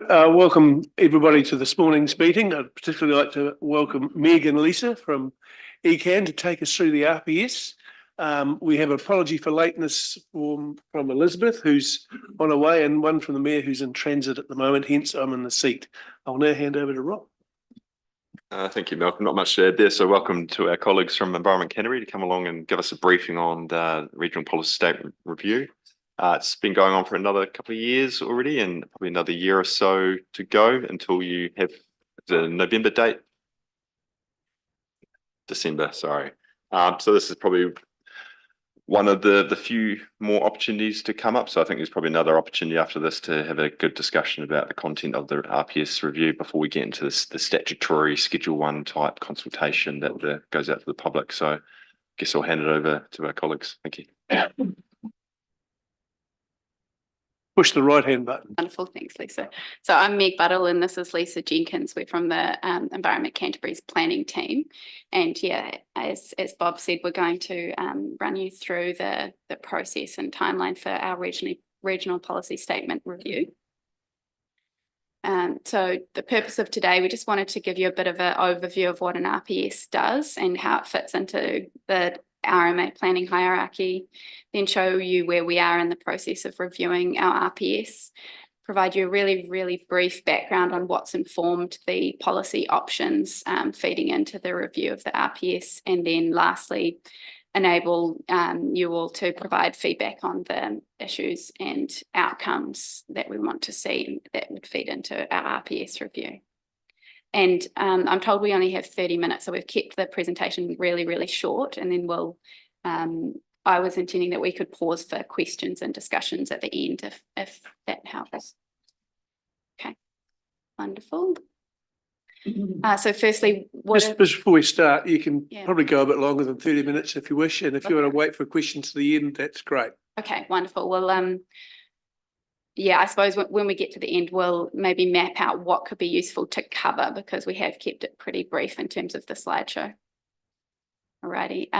Welcome everybody to this morning's meeting. I'd particularly like to welcome Meg and Lisa from ECAN to take us through the RPS. We have an apology for lateness from Elizabeth, who's on her way, and one from the Mayor, who's in transit at the moment, hence I'm in the seat. I'll now hand over to Rob. Thank you, Malcolm. Not much to add there. So welcome to our colleagues from Environment Canterbury to come along and give us a briefing on the Regional Policy Statement Review. It's been going on for another couple of years already, and probably another year or so to go until you have the November date. December, sorry. So this is probably one of the few more opportunities to come up. So I think there's probably another opportunity after this to have a good discussion about the content of the RPS review before we get into the statutory Schedule 1 type consultation that goes out to the public. So I guess I'll hand it over to our colleagues. Thank you. Push the right-hand button. Wonderful, thanks, Lisa. So I'm Meg Buddle and this is Lisa Jenkins. We're from the Environment Canterbury's planning team. And yeah, as Bob said, we're going to run you through the process and timeline for our regional policy statement review. So the purpose of today, we just wanted to give you a bit of an overview of what an RPS does and how it fits into the RMA planning hierarchy, then show you where we are in the process of reviewing our RPS, provide you a really brief background on what's informed the policy options feeding into the review of the RPS, and then lastly enable you all to provide feedback on the issues and outcomes that we want to see that would feed into our RPS review. And I'm told we only have 30 minutes, so we've kept the presentation really short, and then we'll, I was intending that we could pause for questions and discussions at the end if that helps. Okay, wonderful. So firstly, just before we start, you can probably go a bit longer than 30 minutes if you wish, and if you want to wait for questions to the end, that's great. Okay, wonderful. Well, yeah, I suppose when we get to the end, we'll maybe map out what could be useful to cover because we have kept it pretty brief in terms of the slideshow. Alrighty.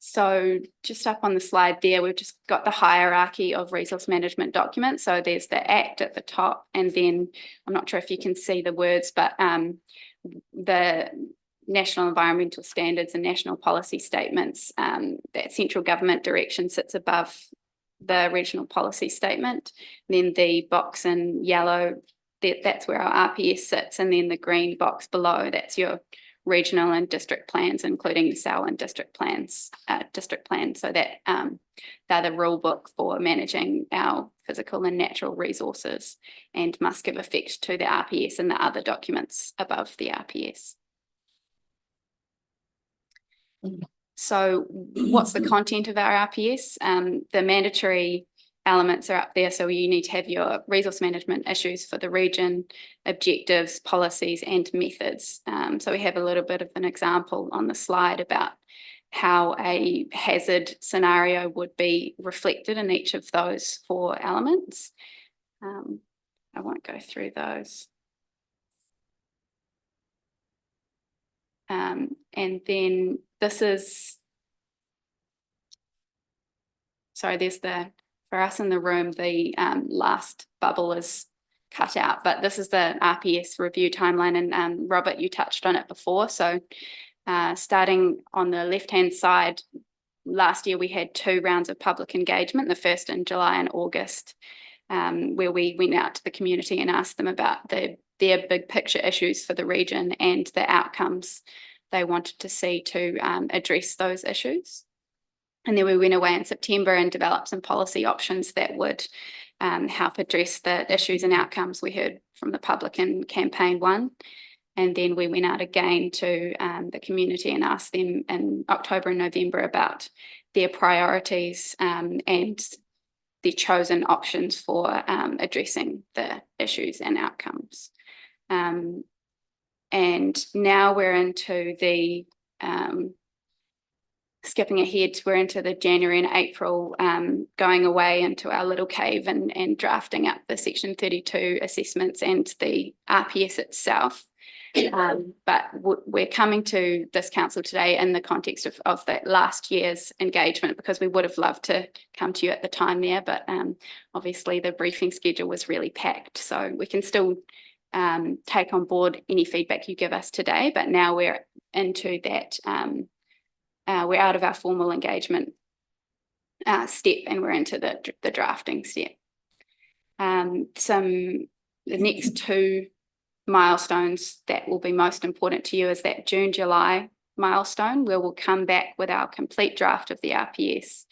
So just up on the slide there, we've just got the hierarchy of resource management documents. So there's the Act at the top, and then I'm not sure if you can see the words, but the National Environmental Standards and National Policy Statements, that central government direction sits above the regional policy statement. Then the box in yellow, that's where our RPS sits, and then the green box below, that's your regional and district plans, including the Selwyn district plan. So that they're the rule book for managing our physical and natural resources and must give effect to the RPS and the other documents above the RPS. So what's the content of our RPS? The mandatory elements are up there. So you need to have your resource management issues for the region, objectives, policies, and methods. So we have a little bit of an example on the slide about how a hazard scenario would be reflected in each of those 4 elements. I won't go through those. And then this is, sorry, there's for us in the room, the last bubble is cut out, but this is the RPS review timeline, and Robert, you touched on it before. So starting on the left-hand side, last year we had 2 rounds of public engagement, the first in July and August, where we went out to the community and asked them about their big picture issues for the region and the outcomes they wanted to see to address those issues. And then we went away in September and developed some policy options that would help address the issues and outcomes we heard from the public in campaign 1. And then we went out again to the community and asked them in October and November about their priorities and the chosen options for addressing the issues and outcomes. And now we're into the, skipping ahead, we're into the January and April, going away into our little cave and drafting up the Section 32 assessments and the RPS itself. But we're coming to this council today in the context of that last year's engagement, because we would have loved to come to you at the time there, but obviously the briefing schedule was really packed. So we can still take on board any feedback you give us today, but now we're into that, we're out of our formal engagement step and we're into the drafting step. The next two milestones that will be most important to you is that June-July milestone, where we'll come back with our complete draft of the RPS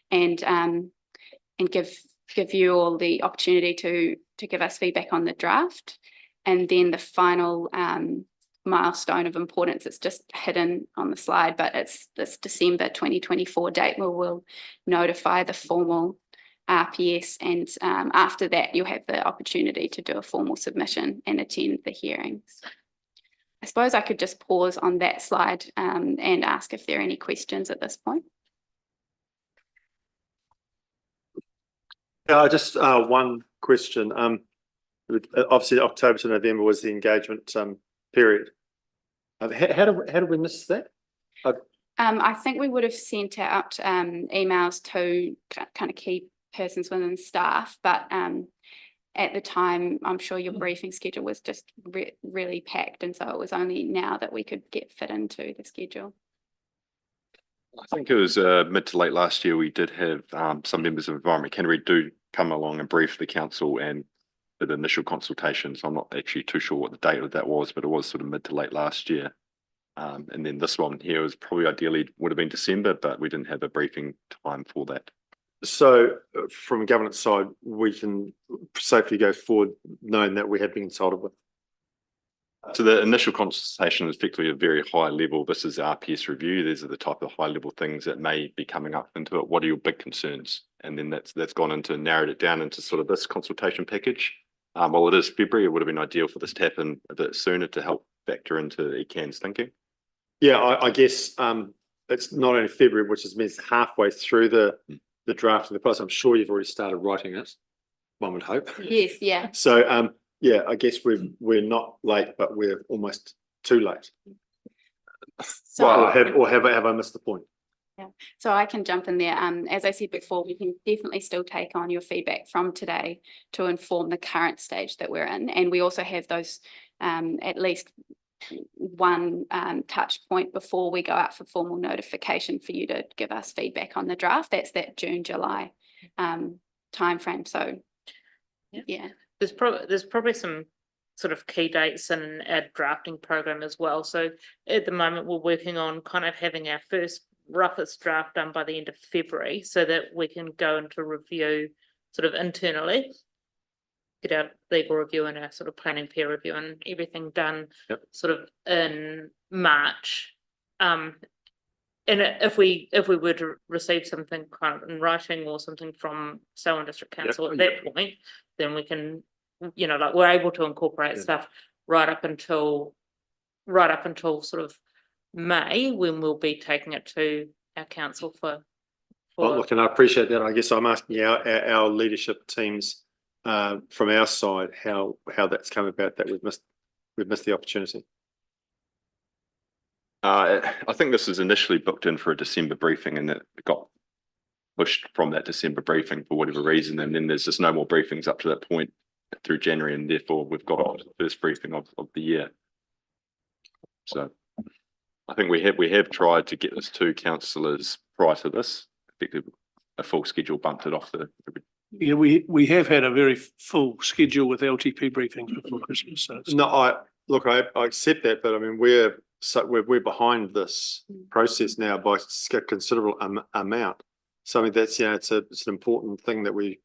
and give you all the opportunity to give us feedback on the draft. And then the final milestone of importance, it's just hidden on the slide, but it's this December 2024 date where we'll notify the formal RPS, and after that you'll have the opportunity to do a formal submission and attend the hearings. I suppose I could just pause on that slide and ask if there are any questions at this point. Just one question. Obviously October to November was the engagement period. How did we miss that? I think we would have sent out emails to kind of key persons within staff, but at the time I'm sure your briefing schedule was just really packed, and so it was only now that we could get fit into the schedule. I think it was mid to late last year we did have some members of Environment Canterbury do come along and brief the council and the initial consultations. I'm not actually too sure what the date of that was, but it was sort of mid to late last year. And then this one here was probably ideally would have been December, but we didn't have a briefing time for that. So from a governance side, we can safely go forward knowing that we have been consulted with. So the initial consultation is effectively a very high level. This is RPS review. These are the type of high level things that may be coming up into it. What are your big concerns? And then that's gone into narrowed it down into sort of this consultation package. While it is February, it would have been ideal for this to happen a bit sooner to help factor into ECAN's thinking. Yeah, I guess it's not only February, which means halfway through the draft of the post. I'm sure you've already started writing it, one would hope. Yes, yeah. So yeah, I guess we're not late, but we're almost too late. So, Or have I missed the point? yeah, so I can jump in there. As I said before, we can definitely still take on your feedback from today to inform the current stage that we're in, and we also have those at least one touch point before we go out for formal notification for you to give us feedback on the draft. That's that June-July timeframe. So yeah. There's probably some sort of key dates in our drafting program as well. So at the moment we're working on kind of having our first roughest draft done by the end of February, so that we can go into review sort of internally, get our legal review and our sort of planning peer review and everything done sort of in March. And if we were to receive something kind of in writing or something from Selwyn District Council at that point, then we can, you know, like we're able to incorporate stuff right up until sort of May, when we'll be taking it to our council for Well, look, and I appreciate that. I guess I'm asking our leadership teams from our side how that's come about that we've missed the opportunity. I think this was initially booked in for a December briefing, and it got pushed from that December briefing for whatever reason, and then there's just no more briefings up to that point through January, and therefore we've got the first briefing of the year. So I think we have tried to get this to councillors prior to this. I think a full schedule bumped it off the. Yeah, we have had a very full schedule with LTP briefings before Christmas. So No, I accept that, but I mean we're behind this process now by a considerable amount. So I mean that's it's an important thing that we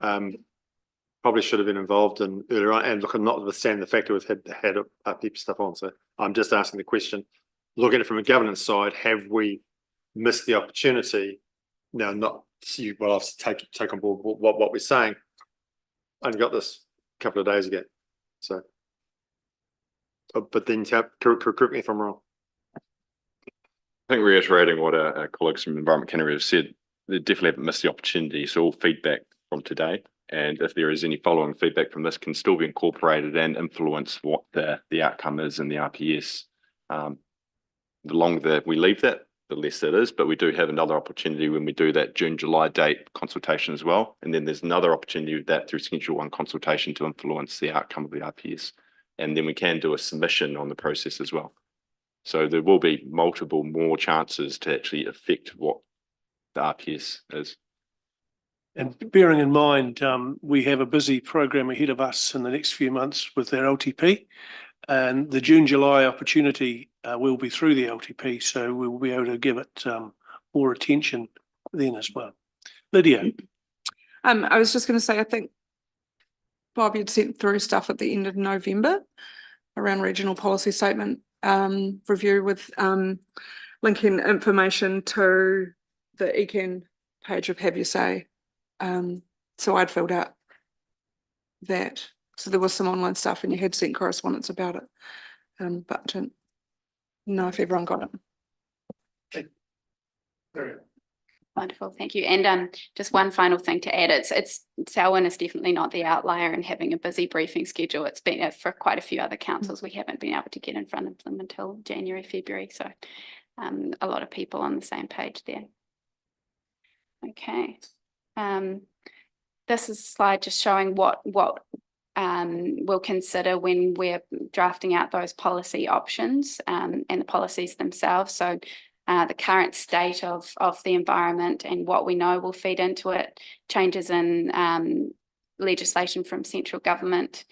probably should have been involved in earlier on. And look, notwithstanding the fact that we've had people stuff on. So I'm just asking the question, looking at it from a governance side, have we missed the opportunity? Now, not you. Well, I'll take on board what we're saying. I only got this a couple of days ago, so. But then correct me if I'm wrong. I think reiterating what our colleagues from Environment Canterbury have said, they definitely haven't missed the opportunity. So all feedback from today And if there is any following feedback from this, can still be incorporated and influence what the outcome is in the RPS. The longer we leave that, the less it is, but we do have another opportunity when we do that June, July date consultation as well. And then there's another opportunity with that through Schedule 1 consultation to influence the outcome of the RPS. And then we can do a submission on the process as well. So there will be multiple more chances to actually affect what the RPS is. And bearing in mind, we have a busy program ahead of us in the next few months with our LTP, and the June, July opportunity will be through the LTP, so we will be able to give it more attention then as well. Lydia. I was just going to say, I think Bob, you'd sent through stuff at the end of November around regional policy statement review with linking information to the ECAN page of Have You Say. So I'd filled out that. So there was some online stuff and you had sent correspondence about it. But I don't know if everyone got it. Wonderful, thank you. And just one final thing to add, Selwyn is definitely not the outlier in having a busy briefing schedule. It's been for quite a few other councils. We haven't been able to get in front of them until January, February. So a lot of people on the same page there. Okay. This is a slide just showing what we'll consider when we're drafting out those policy options and the policies themselves. So the current state of the environment and what we know will feed into it, changes in legislation from central government,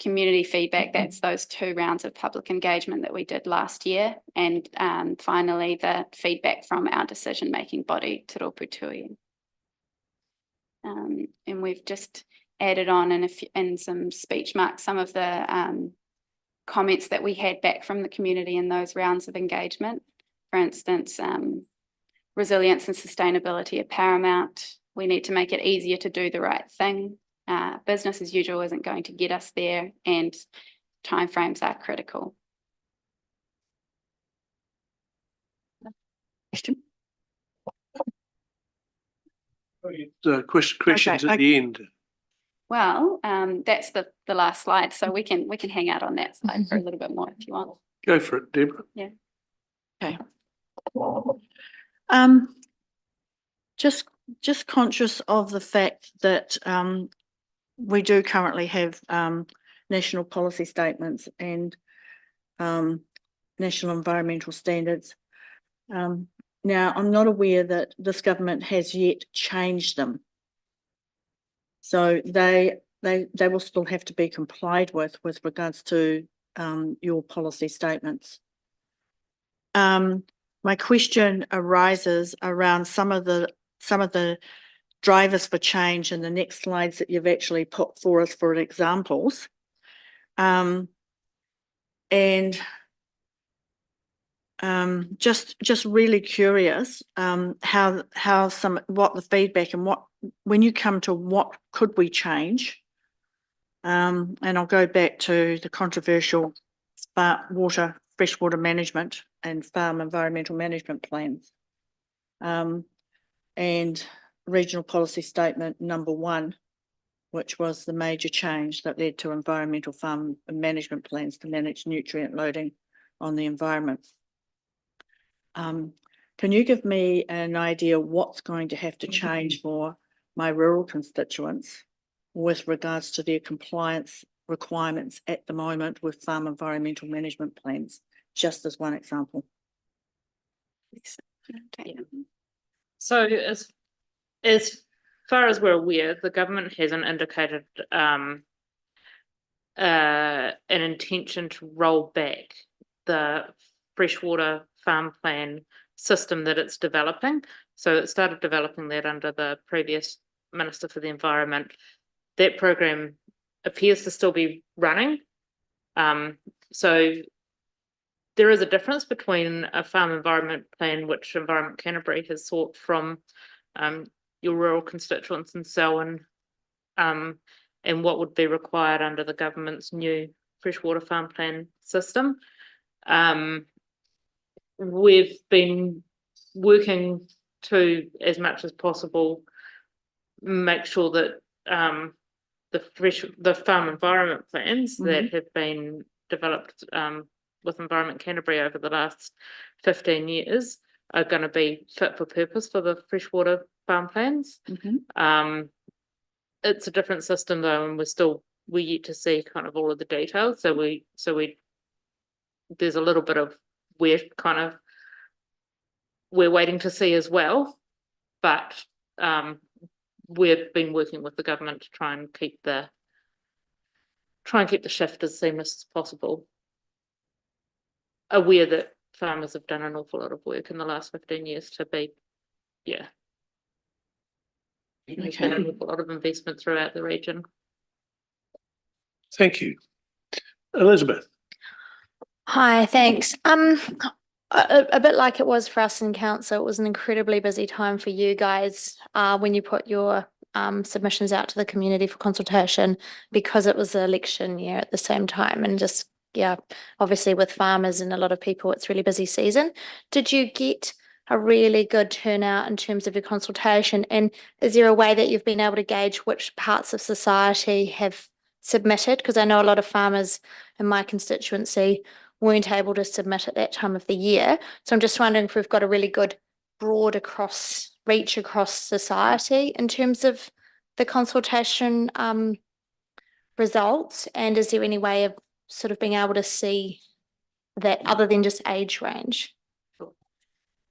community feedback, that's those 2 rounds of public engagement that we did last year, and finally the feedback from our decision-making body, Te Rōpū Tui. And we've just added on in some speech marks some of the comments that we had back from the community in those rounds of engagement. For instance, resilience and sustainability are paramount. We need to make it easier to do the right thing. Business as usual isn't going to get us there, and timeframes are critical. Questions at the end. Well, that's the last slide, so we can hang out on that slide for a little bit more if you want. Go for it, Deborah. Yeah. Okay. Just conscious of the fact that we do currently have national policy statements and national environmental standards. Now, I'm not aware that this government has yet changed them. So they will still have to be complied with regards to your policy statements. My question arises around some of the drivers for change in the next slides that you've actually put for us for examples. And just really curious what the feedback and when you come to what could we change, and I'll go back to the controversial freshwater management and farm environmental management plans, and regional policy statement number 1, which was the major change that led to environmental farm management plans to manage nutrient loading on the environment. Can you give me an idea what's going to have to change for my rural constituents with regards to their compliance requirements at the moment with farm environmental management plans, just as one example? So as far as we're aware, the government hasn't indicated an intention to roll back the freshwater farm plan system that it's developing. So it started developing that under the previous Minister for the Environment. That program appears to still be running. So there is a difference between a farm environment plan, which Environment Canterbury has sought from your rural constituents in Selwyn, and what would be required under the government's new freshwater farm plan system. We've been working to, as much as possible, make sure that the farm environment plans that Mhm. have been developed with Environment Canterbury over the last 15 years are going to be fit for purpose for the freshwater farm plans. Mhm. It's a different system though, and we're yet to see kind of all of the details. So there's a little bit of we're waiting to see as well, but we've been working with the government to try and keep the shift as seamless as possible. Aware that farmers have done an awful lot of work in the last 15 years to be, yeah. There's been an awful lot of investment throughout the region. Thank you. Elizabeth. Hi, thanks. A bit like it was for us in council, it was an incredibly busy time for you guys when you put your submissions out to the community for consultation because it was the election year at the same time, and just obviously with farmers and a lot of people, it's really busy season. Did you get a really good turnout in terms of your consultation? And is there a way that you've been able to gauge which parts of society have submitted? Because I know a lot of farmers in my constituency weren't able to submit at that time of the year. So I'm just wondering if we've got a really good broad reach across society in terms of the consultation results. And is there any way of sort of being able to see that other than just age range?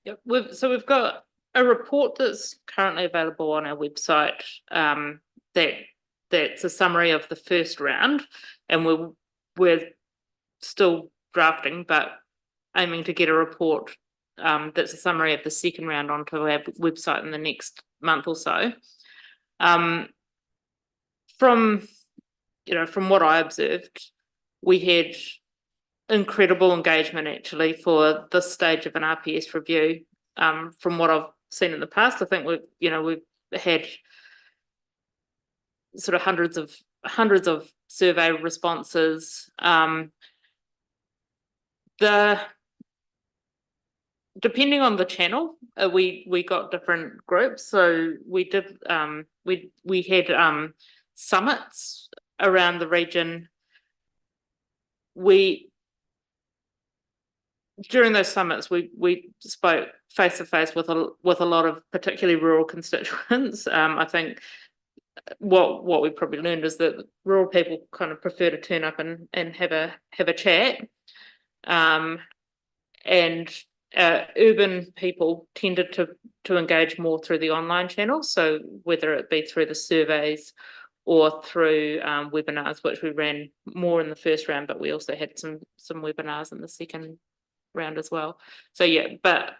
Yep. We've got a report that's currently available on our website that's a summary of the first round, and we're still drafting but aiming to get a report that's a summary of the second round onto our website in the next month or so. From what I observed, we had incredible engagement actually for this stage of an RPS review. From what I've seen in the past, I think we've had sort of hundreds of survey responses. Depending on the channel, we got different groups. So we did we had summits around the region. During those summits, we spoke face to face with a lot of particularly rural constituents. I think what we probably learned is that rural people kind of prefer to turn up and have a chat, and urban people tended to engage more through the online channels. So whether it be through the surveys or through webinars, which we ran more in the first round, but we also had some webinars in the second round as well. So yeah, but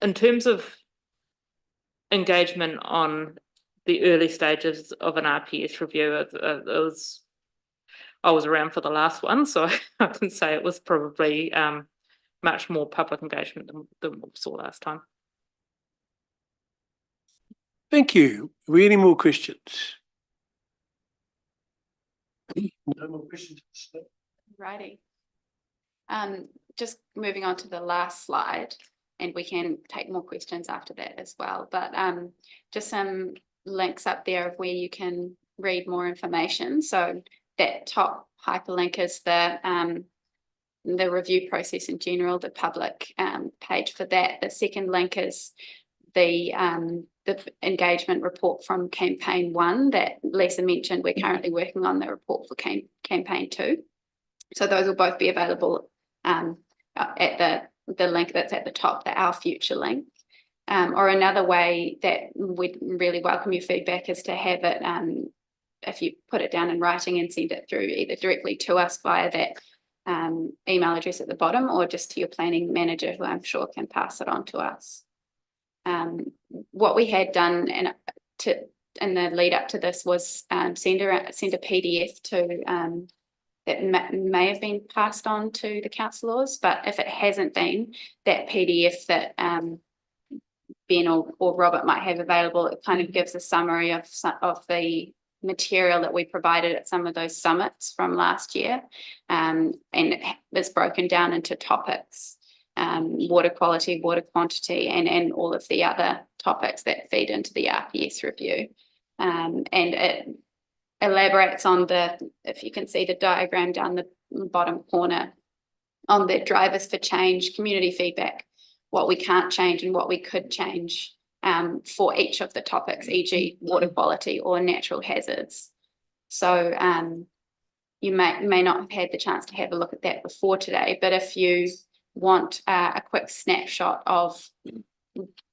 in terms of engagement on the early stages of an RPS review, I was around for the last one, so I can say it was probably much more public engagement than we saw last time. Thank you. Are we any more questions? No more questions. Righty. Just moving on to the last slide, and we can take more questions after that as well. But just some links up there of where you can read more information. So that top hyperlink is the review process in general, the public page for that. The second link is the engagement report from campaign 1 that Lisa mentioned. We're currently working on the report for campaign 2. So those will both be available at the link that's at the top, the Our Future link. Or another way that we'd really welcome your feedback is to have it, if you put it down in writing and send it through either directly to us via that email address at the bottom, or just to your planning manager, who I'm sure can pass it on to us. What we had done in the lead up to this was send a PDF to that may have been passed on to the councillors, but if it hasn't been, that PDF that Ben or Robert might have available, it kind of gives a summary of the material that we provided at some of those summits from last year, and it's broken down into topics, water quality, water quantity, and all of the other topics that feed into the RPS review. And elaborates on if you can see the diagram down the bottom corner, on the drivers for change, community feedback, what we can't change and what we could change for each of the topics, e.g. water quality or natural hazards. So you may not have had the chance to have a look at that before today, but if you want a quick snapshot of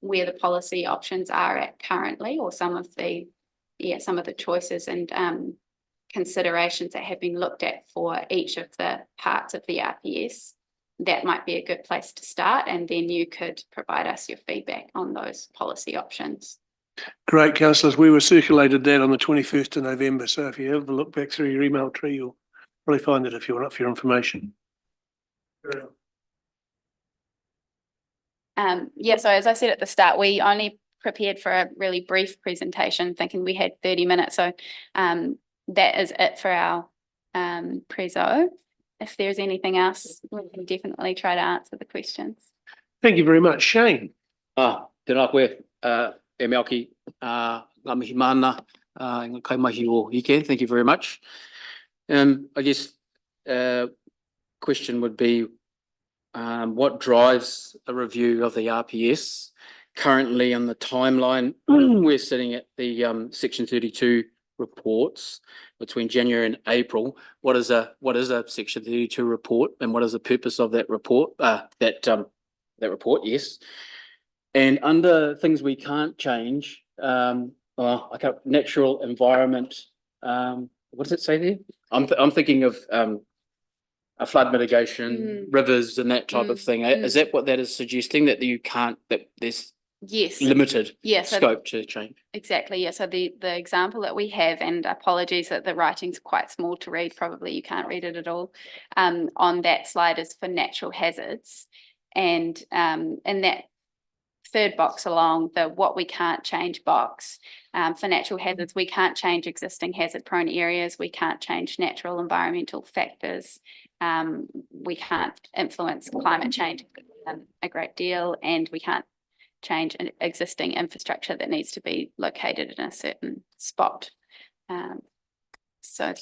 where the policy options are at currently, or some of the choices and considerations that have been looked at for each of the parts of the RPS, that might be a good place to start, and then you could provide us your feedback on those policy options. Great, councillors. We were circulated that on the 21st of November. So if you have a look back through your email tree, you'll probably find it if you want up for your information. So as I said at the start, we only prepared for a really brief presentation, thinking we had 30 minutes. So that is it for our preso. If there's anything else, we can definitely try to answer the questions. Thank you very much. Shane. Tēnā koe, e mea ki, ngā mihi mana, ngā kaimahi o ike, thank you very much. I guess, question would be, what drives a review of the RPS? Currently on the timeline, we're sitting at the Section 32 reports between January and April. What is a Section 32 report, and what is the purpose of that report? That report, yes. And under things we can't change, natural environment. What does it say there? I'm thinking of a flood mitigation, rivers, and that type of thing. Is that what that is suggesting? That you can't? That there's limited scope to change. Exactly. Yeah. So the example that we have, and apologies that the writing's quite small to read, probably you can't read it at all, on that slide is for natural hazards. And in that third box along, the what we can't change box, for natural hazards, we can't change existing hazard prone areas. We can't change natural environmental factors. We can't influence climate change a great deal, and we can't change an existing infrastructure that needs to be located in a certain spot. So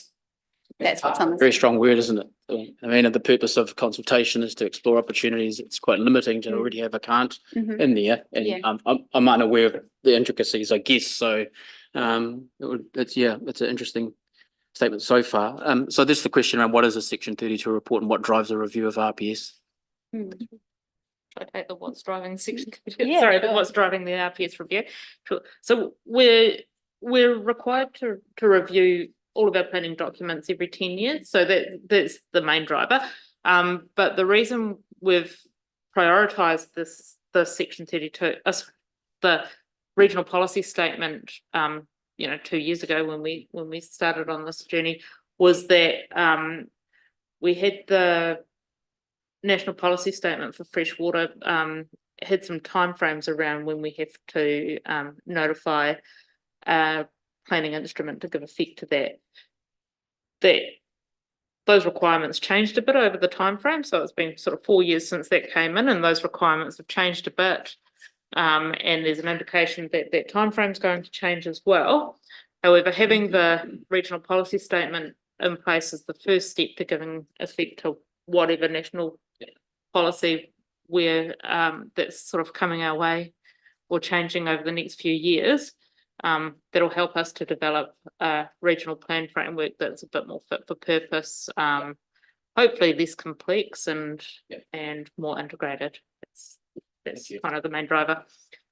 that's what's on the very strong word, isn't it? I mean, the purpose of consultation is to explore opportunities. It's quite limiting to already have a can't in there, and I'm unaware of the intricacies, I guess. So it's an interesting statement so far. So this is the question around what is a Section 32 report and what drives a review of RPS? Should I take the what's driving section? What's driving the RPS review? Sure. So we're required to review all of our planning documents every 10 years. So that's the main driver. But the reason we've prioritised the Section 32, the regional policy statement, 2 years ago when we started on this journey, was that we had the National Policy Statement for Freshwater, had some timeframes around when we have to notify a planning instrument to give effect to that. Those requirements changed a bit over the timeframe, so it's been sort of 4 years since that came in, and those requirements have changed a bit. And there's an indication that that timeframe is going to change as well. However, having the regional policy statement in place is the first step to giving effect to whatever national policy that's sort of coming our way or changing over the next few years. That'll help us to develop a regional plan framework that's a bit more fit for purpose, hopefully less complex and more integrated. That's kind of the main driver.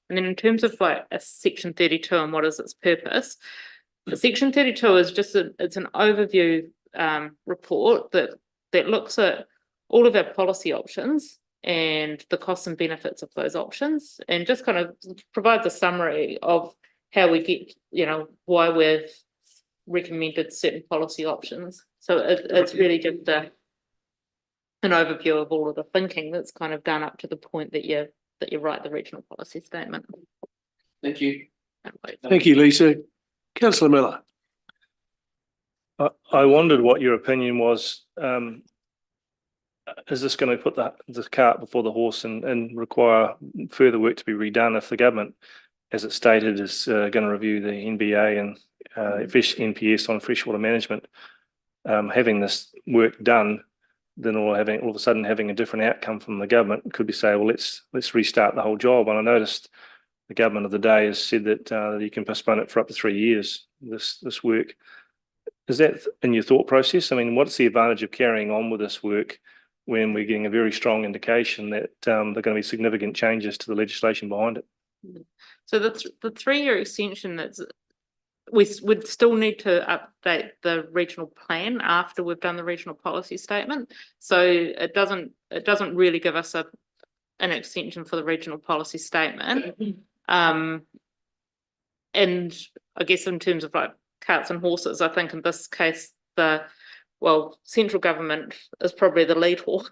And then in terms of like a Section 32 and what is its purpose, the Section 32 is just it's an overview report that looks at all of our policy options and the costs and benefits of those options, and just kind of provides a summary of how we get, why we've recommended certain policy options. So it's really just an overview of all of the thinking that's kind of done up to the point that you write the regional policy statement. Thank you. Thank you, Lisa. Councillor Miller. I wondered what your opinion was. Is this going to put the cart before the horse and require further work to be redone if the government, as it stated, is going to review the NBA NPS on freshwater management, having this work done, then all of a sudden having a different outcome from the government could be say, well, let's restart the whole job. And I noticed the government of the day has said that you can postpone it for up to 3 years. This work, is that in your thought process? I mean, what's the advantage of carrying on with this work when we're getting a very strong indication that there are going to be significant changes to the legislation behind it? So the 3-year extension, we would still need to update the regional plan after we've done the regional policy statement. So it doesn't really give us an extension for the regional policy statement. And I guess in terms of like carts and horses, I think in this case central government is probably the lead horse.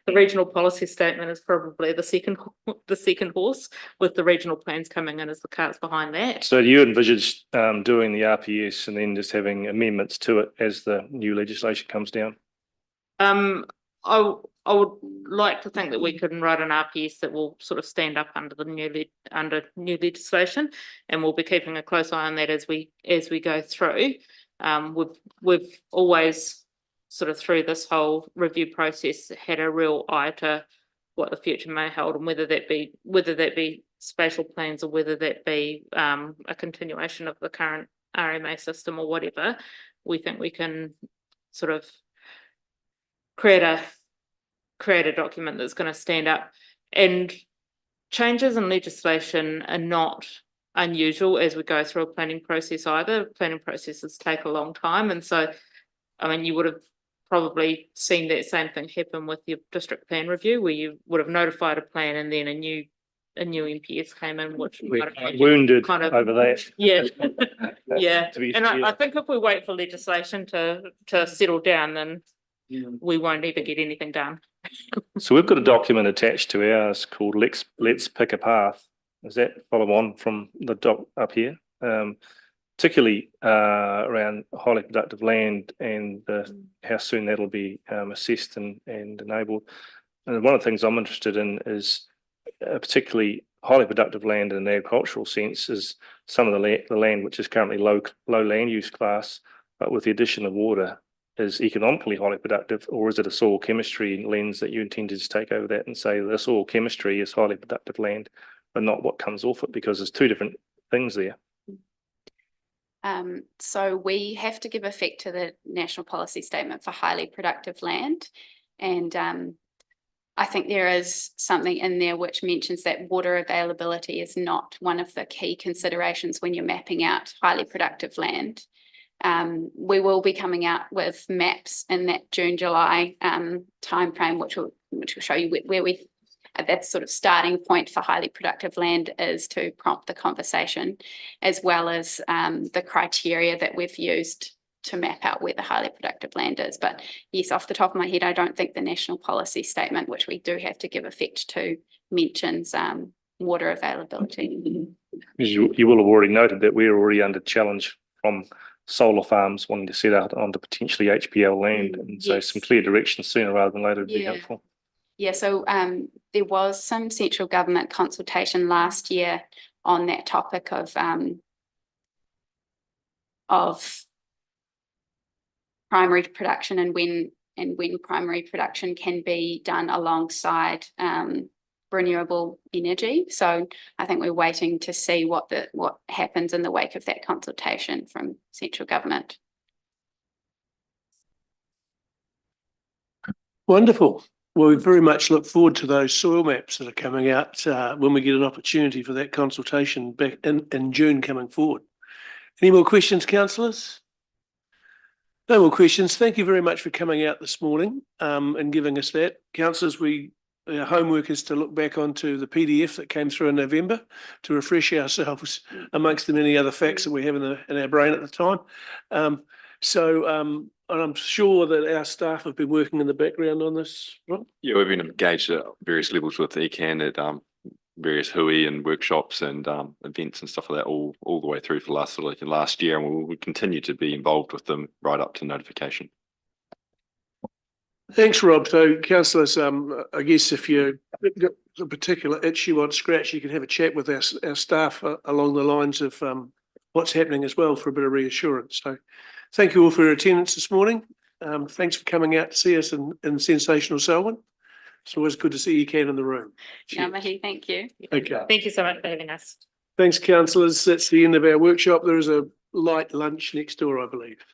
The regional policy statement is probably the second horse, with the regional plans coming in as the carts behind that. So do you envisage doing the RPS and then just having amendments to it as the new legislation comes down? I would like to think that we can write an RPS that will sort of stand up under the new legislation, and we'll be keeping a close eye on that as we go through. We've always sort of through this whole review process had a real eye to what the future may hold, and whether that be spatial plans or whether that be a continuation of the current RMA system or whatever. We think we can sort of create a document that's going to stand up. And changes in legislation are not unusual as we go through a planning process either. Planning processes take a long time, and so I mean you would have probably seen that same thing happen with your district plan review, where you would have notified a plan and then a new NPS came in, which we're wounded kind of over that. Yeah. Yeah. And I think if we wait for legislation to settle down, then we won't even get anything done. So we've got a document attached to ours called Let's Pick a Path. Does that follow on from the doc up here? Particularly around highly productive land and how soon that'll be assessed and enabled. And one of the things I'm interested in is particularly highly productive land in an agricultural sense is some of the land which is currently low land use class, but with the addition of water is economically highly productive, or is it a soil chemistry lens that you intend to just take over that and say the soil chemistry is highly productive land, but not what comes off it, because there's two different things there. So we have to give effect to the national policy statement for highly productive land, and I think there is something in there which mentions that water availability is not one of the key considerations when you're mapping out highly productive land. We will be coming out with maps in that June-July timeframe, which will show you where that sort of starting point for highly productive land is to prompt the conversation, as well as the criteria that we've used to map out where the highly productive land is. But yes, off the top of my head, I don't think the national policy statement, which we do have to give effect to, mentions water availability. You will have already noted that we're already under challenge from solar farms wanting to set out onto potentially HPL land, and so some clear direction sooner rather than later would be helpful. Yeah, so there was some central government consultation last year on that topic of primary production and when primary production can be done alongside renewable energy. So I think we're waiting to see what happens in the wake of that consultation from central government. Wonderful. Well, we very much look forward to those soil maps that are coming out when we get an opportunity for that consultation back in June coming forward. Any more questions, councillors? No more questions. Thank you very much for coming out this morning and giving us that. Councillors, our homework is to look back onto the PDF that came through in November to refresh ourselves amongst the many other facts that we have in our brain at the time. And I'm sure that our staff have been working in the background on this, Rob? Yeah, we've been engaged at various levels with ECAN at various hui and workshops and events and stuff like that all the way through for last year, and we'll continue to be involved with them right up to notification. Thanks, Rob. So, councillors, I guess if you've got a particular itch you want scratched, you can have a chat with our staff along the lines of what's happening as well for a bit of reassurance. So thank you all for your attendance this morning. Thanks for coming out to see us in sensational Selwyn. It's always good to see you, Ken, in the room. Ngā mihi, thank you. Okay. Thank you so much for having us. Thanks, councillors. That's the end of our workshop. There is a light lunch next door, I believe.